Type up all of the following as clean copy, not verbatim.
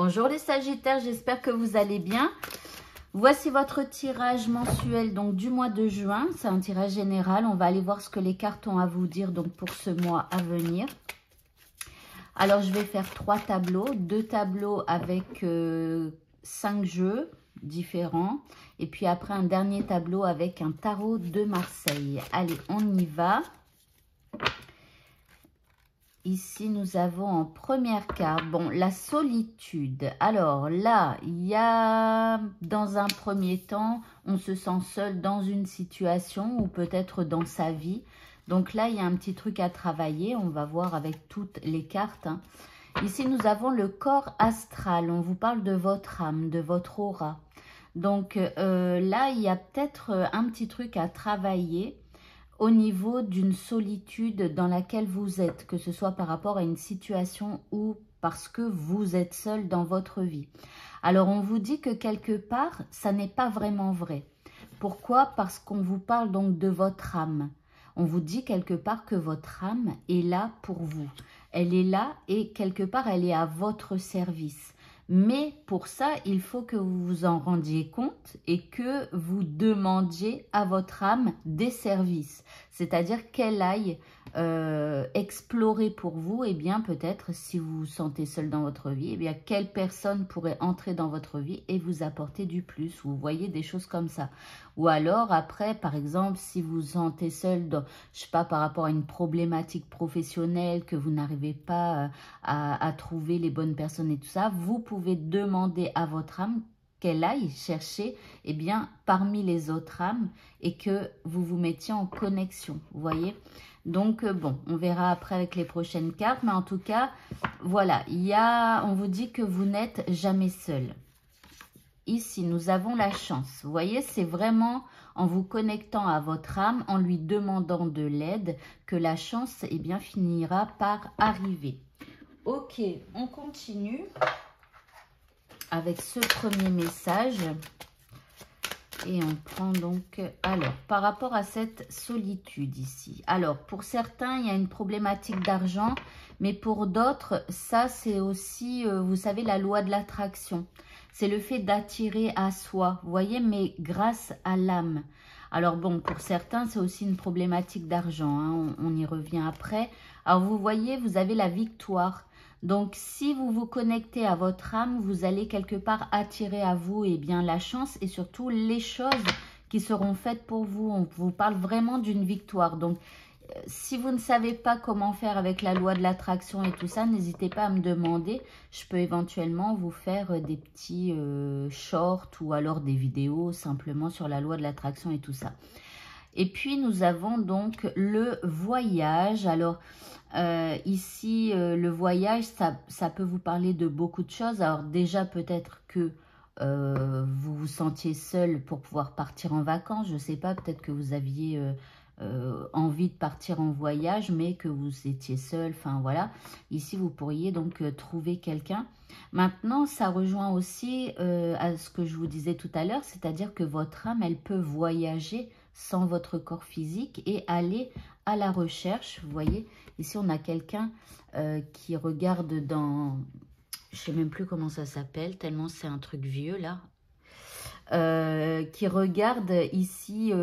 Bonjour les Sagittaires, j'espère que vous allez bien. Voici votre tirage mensuel donc du mois de juin. C'est un tirage général. On va aller voir ce que les cartes ont à vous dire donc pour ce mois à venir. Alors je vais faire 3 tableaux, 2 tableaux avec 5 jeux différents. Et puis après un dernier tableau avec un tarot de Marseille. Allez, on y va. Ici, nous avons en première carte, bon, la solitude. Alors là, il y a, dans un premier temps, on se sent seul dans une situation ou peut-être dans sa vie. Donc là, il y a un petit truc à travailler. On va voir avec toutes les cartes. Hein. Ici, nous avons le corps astral. On vous parle de votre âme, de votre aura. Donc là, il y a peut-être un petit truc à travailler au niveau d'une solitude dans laquelle vous êtes, que ce soit par rapport à une situation ou parce que vous êtes seul dans votre vie. Alors, on vous dit que quelque part, ça n'est pas vraiment vrai. Pourquoi? Parce qu'on vous parle donc de votre âme. On vous dit quelque part que votre âme est là pour vous. Elle est là et quelque part, elle est à votre service. Mais pour ça, il faut que vous vous en rendiez compte et que vous demandiez à votre âme des services. C'est-à-dire qu'elle aille explorer pour vous, et bien peut-être si vous vous sentez seul dans votre vie, et bien quelle personne pourrait entrer dans votre vie et vous apporter du plus. Vous voyez des choses comme ça. Ou alors après, par exemple, si vous vous sentez seul, dans, je sais pas, par rapport à une problématique professionnelle, que vous n'arrivez pas à trouver les bonnes personnes et tout ça, vous pouvez demander à votre âme qu'elle aille chercher eh bien, parmi les autres âmes et que vous vous mettiez en connexion, vous voyez. Donc, bon, on verra après avec les prochaines cartes, mais en tout cas, voilà, on vous dit que vous n'êtes jamais seul. Ici, nous avons la chance. Vous voyez, c'est vraiment en vous connectant à votre âme, en lui demandant de l'aide, que la chance eh bien, finira par arriver. Ok, on continue avec ce premier message. Et on prend donc, alors, par rapport à cette solitude ici. Alors, pour certains, il y a une problématique d'argent, mais pour d'autres, ça, c'est aussi, vous savez, la loi de l'attraction. C'est le fait d'attirer à soi, vous voyez, mais grâce à l'âme. Alors bon, pour certains, c'est aussi une problématique d'argent, hein, on y revient après. Alors, vous voyez, vous avez la victoire. Donc, si vous vous connectez à votre âme, vous allez quelque part attirer à vous eh bien, la chance et surtout les choses qui seront faites pour vous. On vous parle vraiment d'une victoire. Donc, si vous ne savez pas comment faire avec la loi de l'attraction et tout ça, n'hésitez pas à me demander. Je peux éventuellement vous faire des petits shorts ou alors des vidéos simplement sur la loi de l'attraction et tout ça. Et puis, nous avons donc le voyage. Alors, ici, le voyage, ça peut vous parler de beaucoup de choses. Alors, déjà, peut-être que vous vous sentiez seul pour pouvoir partir en vacances. Je ne sais pas, peut-être que vous aviez envie de partir en voyage, mais que vous étiez seul. Enfin, voilà. Ici, vous pourriez donc trouver quelqu'un. Maintenant, ça rejoint aussi à ce que je vous disais tout à l'heure, c'est-à-dire que votre âme, elle peut voyager sans votre corps physique et aller à la recherche. Vous voyez, ici, on a quelqu'un qui regarde dans... Je ne sais même plus comment ça s'appelle, tellement c'est un truc vieux, là. Qui regarde ici...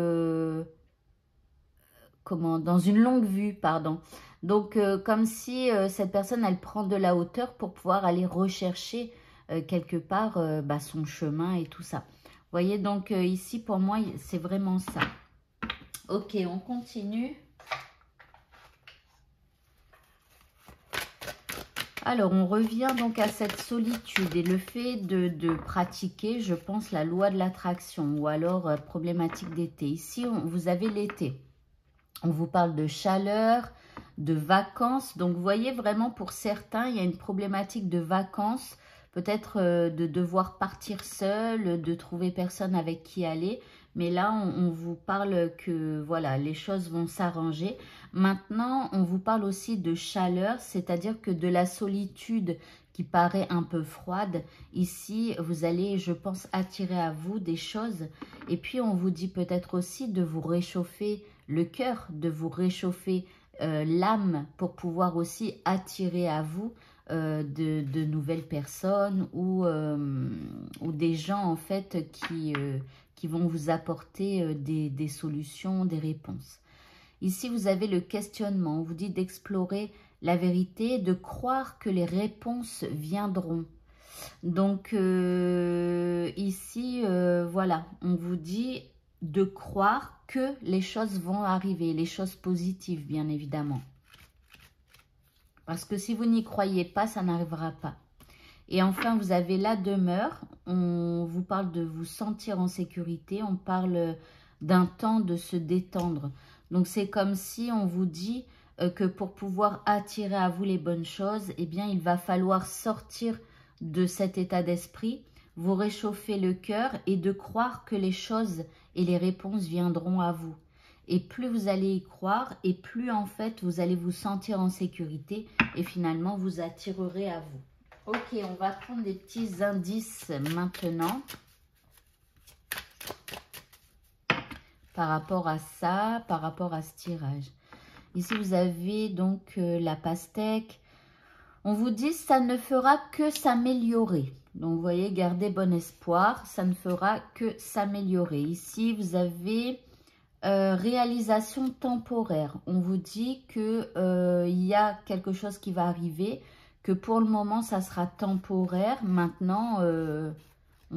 dans une longue vue, pardon. Donc, comme si cette personne, elle prend de la hauteur pour pouvoir aller rechercher quelque part son chemin et tout ça. Vous voyez, donc ici, pour moi, c'est vraiment ça. Ok, on continue. Alors, on revient donc à cette solitude et le fait de pratiquer, je pense, la loi de l'attraction ou alors problématique d'été. Ici, vous avez l'été. On vous parle de chaleur, de vacances. Donc, vous voyez vraiment pour certains, il y a une problématique de vacances. Peut-être de devoir partir seul, de trouver personne avec qui aller. Mais là, on vous parle que voilà, les choses vont s'arranger. Maintenant, on vous parle aussi de chaleur, c'est-à-dire que de la solitude qui paraît un peu froide. Ici, vous allez, je pense, attirer à vous des choses. Et puis, on vous dit peut-être aussi de vous réchauffer le cœur, de vous réchauffer l'âme pour pouvoir aussi attirer à vous de nouvelles personnes ou des gens en fait qui vont vous apporter des solutions, des réponses. Ici, vous avez le questionnement. On vous dit d'explorer la vérité, de croire que les réponses viendront. Donc, ici, voilà, on vous dit de croire que les choses vont arriver, les choses positives, bien évidemment. Parce que si vous n'y croyez pas, ça n'arrivera pas. Et enfin, vous avez la demeure. On vous parle de vous sentir en sécurité. On parle d'un temps de se détendre. Donc, c'est comme si on vous dit que pour pouvoir attirer à vous les bonnes choses, eh bien, il va falloir sortir de cet état d'esprit, vous réchauffer le cœur et de croire que les choses et les réponses viendront à vous. Et plus vous allez y croire, et plus en fait, vous allez vous sentir en sécurité et finalement, vous attirerez à vous. Ok, on va prendre des petits indices maintenant par rapport à ça, par rapport à ce tirage. Ici, vous avez donc la pastèque. On vous dit ça ne fera que s'améliorer. Donc, vous voyez, gardez bon espoir, ça ne fera que s'améliorer. Ici, vous avez réalisation temporaire. On vous dit que il y a quelque chose qui va arriver, que pour le moment, ça sera temporaire. Maintenant, on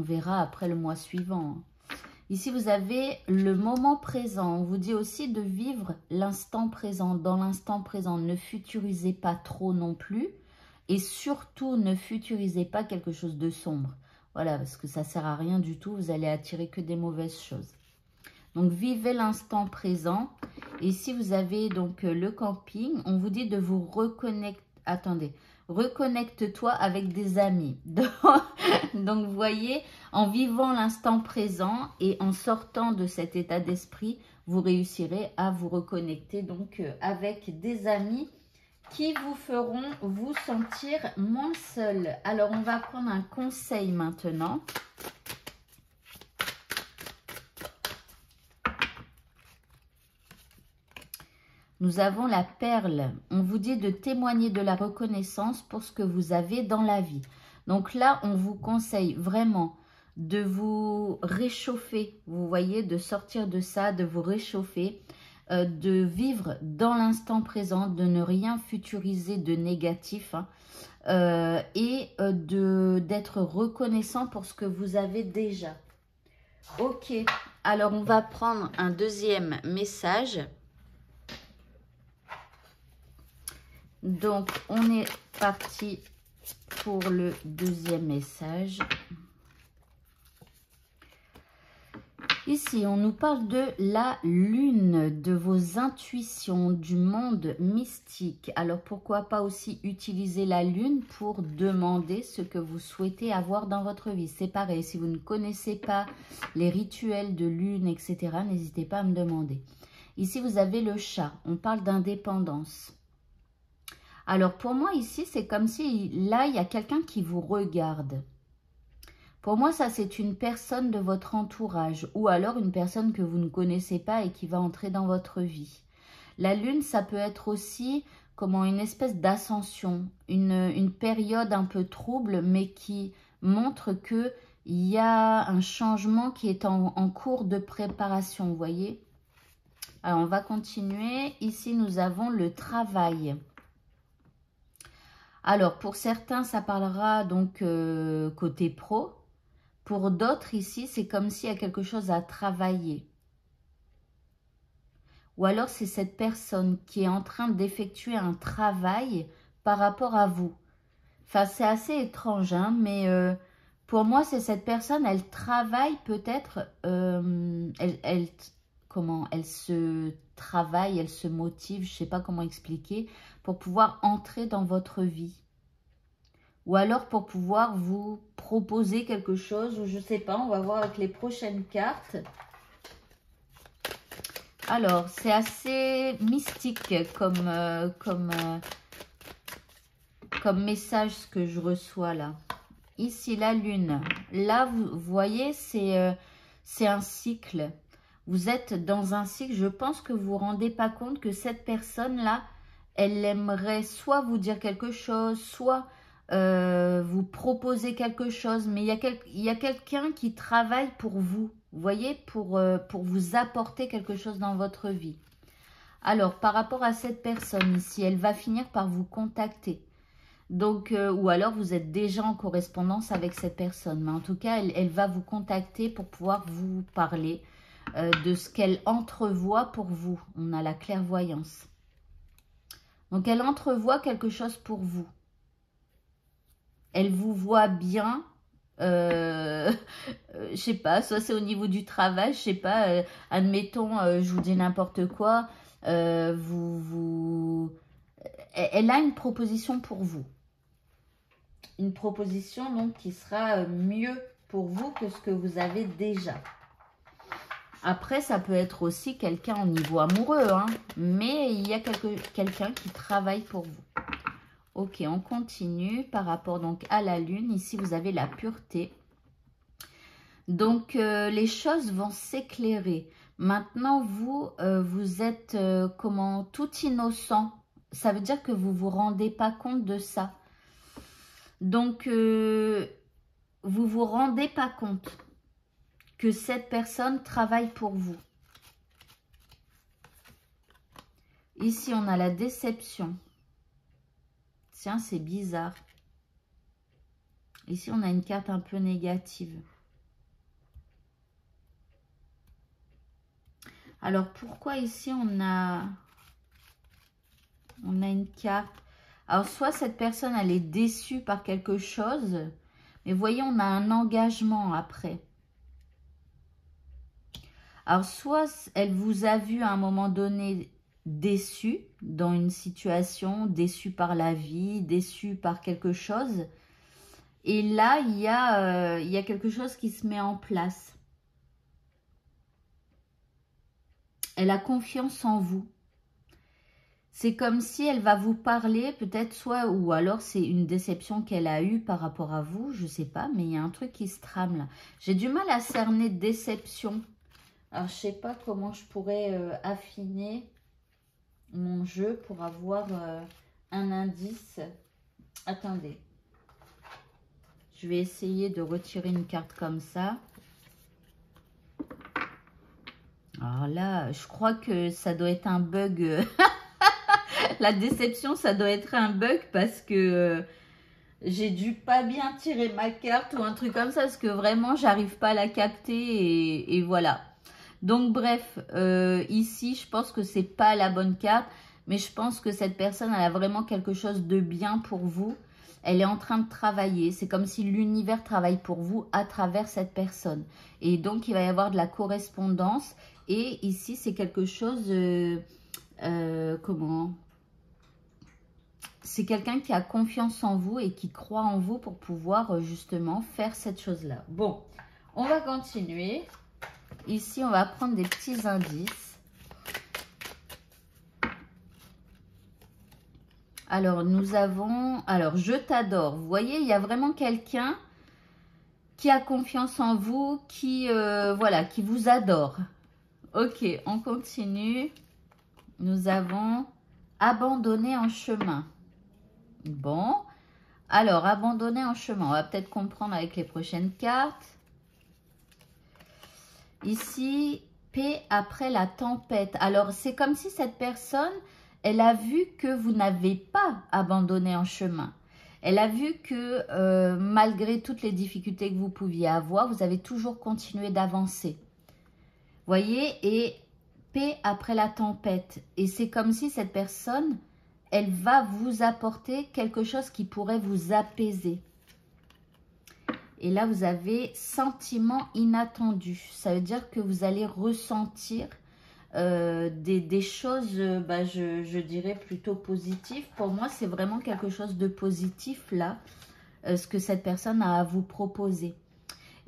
verra après le mois suivant. Ici, vous avez le moment présent. On vous dit aussi de vivre l'instant présent. Dans l'instant présent, ne futurisez pas trop non plus. Et surtout, ne futurisez pas quelque chose de sombre. Voilà, parce que ça ne sert à rien du tout. Vous allez attirer que des mauvaises choses. Donc, vivez l'instant présent. Et si vous avez donc le camping, on vous dit de vous reconnecter. Attendez. Reconnecte-toi avec des amis. Donc, vous voyez, en vivant l'instant présent et en sortant de cet état d'esprit, vous réussirez à vous reconnecter donc avec des amis qui vous feront vous sentir moins seul. Alors, on va prendre un conseil maintenant. Nous avons la perle. On vous dit de témoigner de la reconnaissance pour ce que vous avez dans la vie. Donc là, on vous conseille vraiment de vous réchauffer. Vous voyez, de sortir de ça, de vous réchauffer, de vivre dans l'instant présent, de ne rien futuriser de négatif et d'être reconnaissant pour ce que vous avez déjà. Ok, alors on va prendre un deuxième message. Donc, on est parti pour le deuxième message. Ici, on nous parle de la lune, de vos intuitions, du monde mystique. Alors, pourquoi pas aussi utiliser la lune pour demander ce que vous souhaitez avoir dans votre vie. C'est pareil, si vous ne connaissez pas les rituels de lune, etc., n'hésitez pas à me demander. Ici, vous avez le chat. On parle d'indépendance. Alors, pour moi, ici, c'est comme si, là, il y a quelqu'un qui vous regarde. Pour moi, ça, c'est une personne de votre entourage ou alors une personne que vous ne connaissez pas et qui va entrer dans votre vie. La lune, ça peut être aussi comment une espèce d'ascension, une période un peu trouble, mais qui montre qu'il y a un changement qui est en cours de préparation, vous voyez. Alors, on va continuer. Ici, nous avons le travail. Alors, pour certains, ça parlera donc côté pro. Pour d'autres, ici, c'est comme s'il y a quelque chose à travailler. Ou alors, c'est cette personne qui est en train d'effectuer un travail par rapport à vous. Enfin, c'est assez étrange, hein, mais pour moi, c'est cette personne, elle travaille peut-être, comment, elle se travaille, elle se motive, je ne sais pas comment expliquer, pour pouvoir entrer dans votre vie. Ou alors pour pouvoir vous proposer quelque chose, ou je ne sais pas, on va voir avec les prochaines cartes. Alors, c'est assez mystique comme message ce que je reçois là. Ici, la lune. Là, vous voyez, c'est un cycle. Vous êtes dans un cycle. Je pense que vous ne vous rendez pas compte que cette personne-là, elle aimerait soit vous dire quelque chose, soit vous proposer quelque chose, mais il y a quelqu'un qui travaille pour vous, vous voyez, pour vous apporter quelque chose dans votre vie. Alors, par rapport à cette personne ici, elle va finir par vous contacter. Donc, ou alors vous êtes déjà en correspondance avec cette personne. Mais en tout cas, elle va vous contacter pour pouvoir vous parler de ce qu'elle entrevoit pour vous. On a la clairvoyance. Donc, elle entrevoit quelque chose pour vous. Elle vous voit bien. Je sais pas, soit c'est au niveau du travail, je sais pas. Admettons, je vous dis n'importe quoi. Elle a une proposition pour vous. Une proposition donc qui sera mieux pour vous que ce que vous avez déjà. Après, ça peut être aussi quelqu'un au niveau amoureux, hein, mais il y a quelqu'un qui travaille pour vous. Ok, on continue par rapport donc à la lune. Ici, vous avez la pureté. Donc, les choses vont s'éclairer. Maintenant, vous êtes comment, tout innocent. Ça veut dire que vous ne vous rendez pas compte de ça. Donc, vous vous rendez pas compte que cette personne travaille pour vous. Ici, on a la déception. Tiens, c'est bizarre. Ici, on a une carte un peu négative. Alors, pourquoi ici, on a une carte? Alors, soit cette personne, elle est déçue par quelque chose. Mais voyez, on a un engagement après. Alors, soit elle vous a vu à un moment donné déçu dans une situation, déçu par la vie, déçu par quelque chose. Et là, il y a quelque chose qui se met en place. Elle a confiance en vous. C'est comme si elle va vous parler, peut-être soit, ou alors c'est une déception qu'elle a eue par rapport à vous, je ne sais pas, mais il y a un truc qui se trame là. J'ai du mal à cerner déception. Alors, je ne sais pas comment je pourrais affiner mon jeu pour avoir un indice. Attendez. Je vais essayer de retirer une carte comme ça. Alors là, je crois que ça doit être un bug. La déception, ça doit être un bug parce que j'ai dû pas bien tirer ma carte ou un truc comme ça. Parce que vraiment, j'arrive pas à la capter et voilà. Donc bref, ici, je pense que c'est pas la bonne carte. Mais je pense que cette personne, elle a vraiment quelque chose de bien pour vous. Elle est en train de travailler. C'est comme si l'univers travaille pour vous à travers cette personne. Et donc, il va y avoir de la correspondance. Et ici, c'est quelque chose... comment? C'est quelqu'un qui a confiance en vous et qui croit en vous pour pouvoir justement faire cette chose-là. Bon, on va continuer. Ici, on va prendre des petits indices. Alors, nous avons... Alors, je t'adore. Vous voyez, il y a vraiment quelqu'un qui a confiance en vous, qui, voilà, qui vous adore. Ok, on continue. Nous avons abandonné en chemin. Bon. Alors, abandonné en chemin. On va peut-être comprendre avec les prochaines cartes. Ici, paix après la tempête. Alors, c'est comme si cette personne... Elle a vu que vous n'avez pas abandonné en chemin. Elle a vu que malgré toutes les difficultés que vous pouviez avoir, vous avez toujours continué d'avancer. Voyez, et paix après la tempête. Et c'est comme si cette personne, elle va vous apporter quelque chose qui pourrait vous apaiser. Et là, vous avez sentiment inattendu. Ça veut dire que vous allez ressentir... des choses, je dirais plutôt positives. Pour moi, c'est vraiment quelque chose de positif là, ce que cette personne a à vous proposer.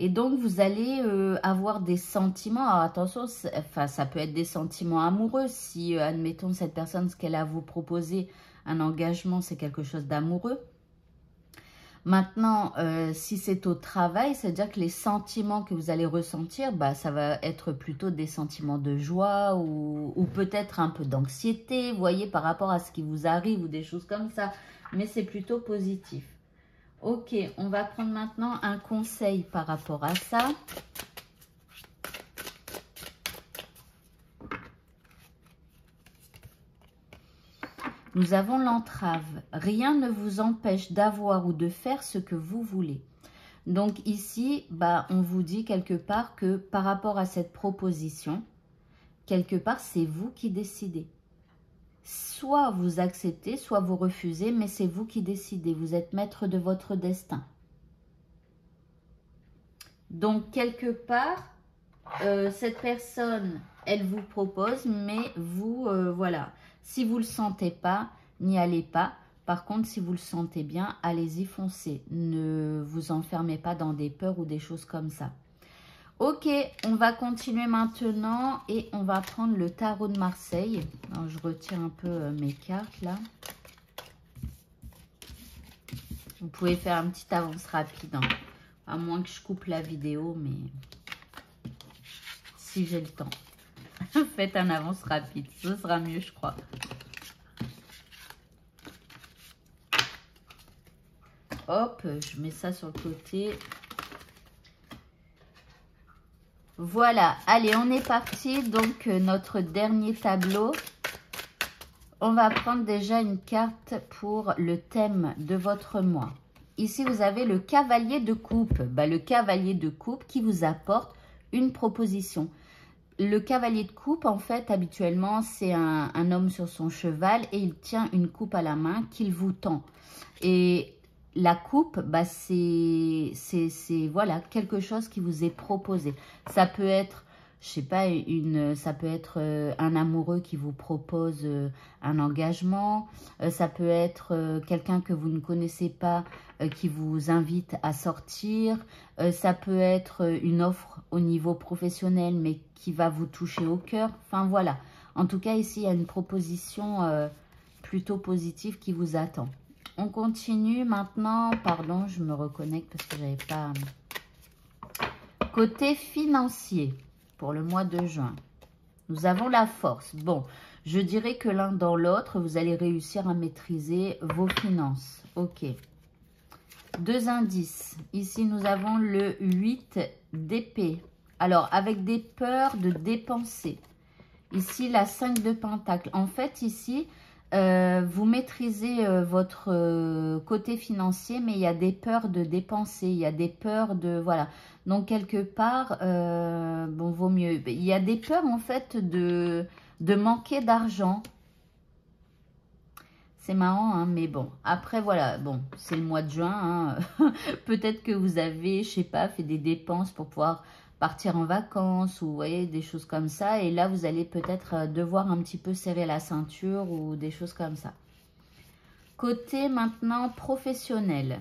Et donc, vous allez avoir des sentiments. Alors, attention, ça peut être des sentiments amoureux. Si, admettons, cette personne, ce qu'elle a à vous proposer, un engagement, c'est quelque chose d'amoureux. Maintenant, si c'est au travail, c'est-à-dire que les sentiments que vous allez ressentir, ça va être plutôt des sentiments de joie ou peut-être un peu d'anxiété, vous voyez, par rapport à ce qui vous arrive ou des choses comme ça. Mais c'est plutôt positif. Ok, on va prendre maintenant un conseil par rapport à ça. Nous avons l'entrave. Rien ne vous empêche d'avoir ou de faire ce que vous voulez. Donc ici, bah, on vous dit quelque part que par rapport à cette proposition, quelque part, c'est vous qui décidez. Soit vous acceptez, soit vous refusez, mais c'est vous qui décidez. Vous êtes maître de votre destin. Donc, quelque part, cette personne, elle vous propose, mais vous, voilà. Si vous ne le sentez pas, n'y allez pas. Par contre, si vous le sentez bien, allez-y, foncez. Ne vous enfermez pas dans des peurs ou des choses comme ça. Ok, on va continuer maintenant et on va prendre le tarot de Marseille. Alors, je retire un peu mes cartes là. Vous pouvez faire une petite avance rapide, hein. À moins que je coupe la vidéo, mais si j'ai le temps. Faites un avance rapide, ce sera mieux, je crois. Hop, je mets ça sur le côté. Voilà, allez, on est parti. Donc, notre dernier tableau. On va prendre déjà une carte pour le thème de votre mois. Ici, vous avez le cavalier de coupe. Bah, le cavalier de coupe qui vous apporte une proposition. Le cavalier de coupe, en fait, habituellement, c'est un homme sur son cheval et il tient une coupe à la main qu'il vous tend. Et la coupe, bah, c'est voilà, quelque chose qui vous est proposé. Ça peut être, je sais pas, ça peut être un amoureux qui vous propose un engagement. Ça peut être quelqu'un que vous ne connaissez pas qui vous invite à sortir. Ça peut être une offre au niveau professionnel, mais qui va vous toucher au cœur. Enfin, voilà. En tout cas, ici, il y a une proposition plutôt positive qui vous attend. On continue maintenant. Pardon, je me reconnecte parce que j'avais pas... Côté financier, pour le mois de juin, nous avons la force. Bon, je dirais que l'un dans l'autre, vous allez réussir à maîtriser vos finances. Ok. Deux indices. Ici, nous avons le 8 d'épée. Alors, avec des peurs de dépenser. Ici, la 5 de pentacle. En fait, ici, vous maîtrisez votre côté financier, mais il y a des peurs de dépenser. Il y a des peurs de... Voilà. Donc, quelque part, bon, vaut mieux. Il y a des peurs, en fait, de manquer d'argent. C'est marrant, hein, mais bon. Après, voilà, bon, c'est le mois de juin. Hein. Peut-être que vous avez, je sais pas, fait des dépenses pour pouvoir partir en vacances ou, vous voyez, des choses comme ça. Et là, vous allez peut-être devoir un petit peu serrer la ceinture ou des choses comme ça. Côté maintenant professionnel,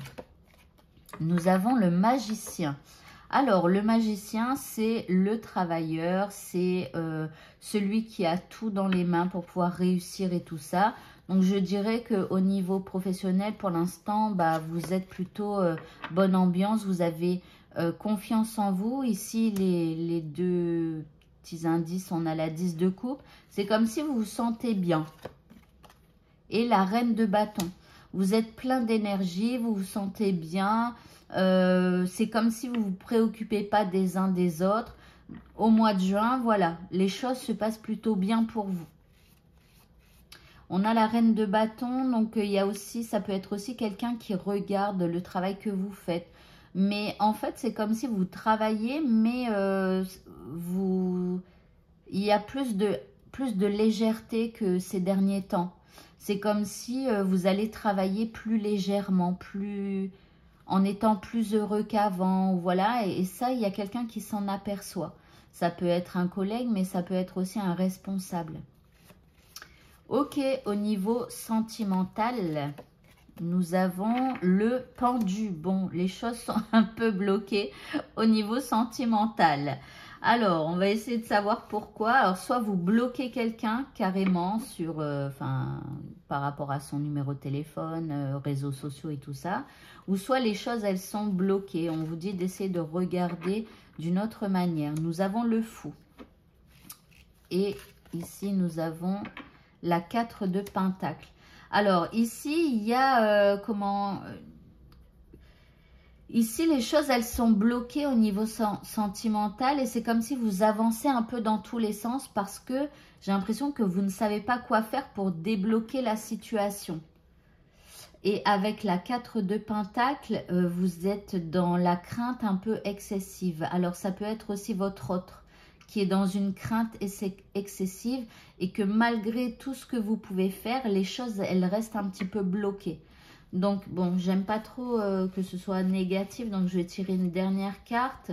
nous avons le magicien. Alors, le magicien, c'est le travailleur, c'est celui qui a tout dans les mains pour pouvoir réussir et tout ça. Donc, je dirais qu'au niveau professionnel, pour l'instant, bah, vous êtes plutôt bonne ambiance. Vous avez confiance en vous. Ici, les deux petits indices, on a la 10 de coupe. C'est comme si vous vous sentez bien. Et la reine de bâton. Vous êtes plein d'énergie, vous vous sentez bien. C'est comme si vous ne vous préoccupez pas des uns des autres. Au mois de juin, voilà, les choses se passent plutôt bien pour vous. On a la reine de bâton, donc il y a aussi, ça peut être aussi quelqu'un qui regarde le travail que vous faites. Mais en fait, c'est comme si vous travaillez, mais il y a plus de légèreté que ces derniers temps. C'est comme si vous allez travailler plus légèrement, en étant plus heureux qu'avant. Voilà, et ça, il y a quelqu'un qui s'en aperçoit. Ça peut être un collègue, mais ça peut être aussi un responsable. Ok, au niveau sentimental, nous avons le pendu. Bon, les choses sont un peu bloquées au niveau sentimental. Alors, on va essayer de savoir pourquoi. Alors, soit vous bloquez quelqu'un carrément sur, par rapport à son numéro de téléphone, réseaux sociaux et tout ça. Ou soit les choses, elles sont bloquées. On vous dit d'essayer de regarder d'une autre manière. Nous avons le fou. Et ici, nous avons la 4 de pentacle. Alors, ici, il y a, Ici, les choses, elles sont bloquées au niveau sentimental et c'est comme si vous avancez un peu dans tous les sens parce que j'ai l'impression que vous ne savez pas quoi faire pour débloquer la situation. Et avec la 4 de Pentacle, vous êtes dans la crainte un peu excessive. Alors, ça peut être aussi votre autre qui est dans une crainte excessive et que malgré tout ce que vous pouvez faire, les choses, elles restent un petit peu bloquées. Donc, bon, j'aime pas trop que ce soit négatif, donc je vais tirer une dernière carte.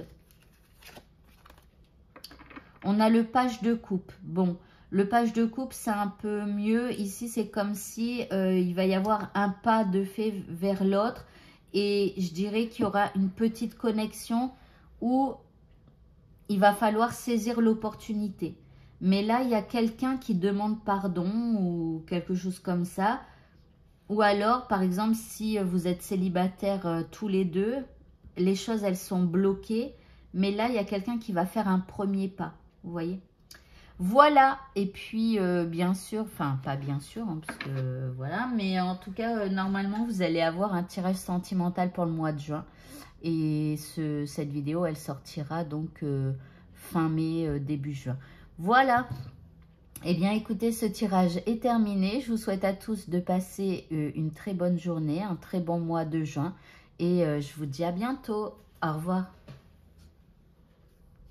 On a le page de coupe. Bon, le page de coupe, c'est un peu mieux. Ici, c'est comme si il va y avoir un pas de fait vers l'autre. Et je dirais qu'il y aura une petite connexion où il va falloir saisir l'opportunité. Mais là, il y a quelqu'un qui demande pardon ou quelque chose comme ça. Ou alors, par exemple, si vous êtes célibataires tous les deux, les choses, elles sont bloquées. Mais là, il y a quelqu'un qui va faire un premier pas. Vous voyez? Voilà. Et puis, bien sûr, enfin, pas bien sûr, hein, parce que voilà. Mais en tout cas, normalement, vous allez avoir un tirage sentimental pour le mois de juin. Et cette vidéo, elle sortira donc fin mai, début juin. Voilà. Eh bien, écoutez, ce tirage est terminé. Je vous souhaite à tous de passer une très bonne journée, un très bon mois de juin. Et je vous dis à bientôt. Au revoir.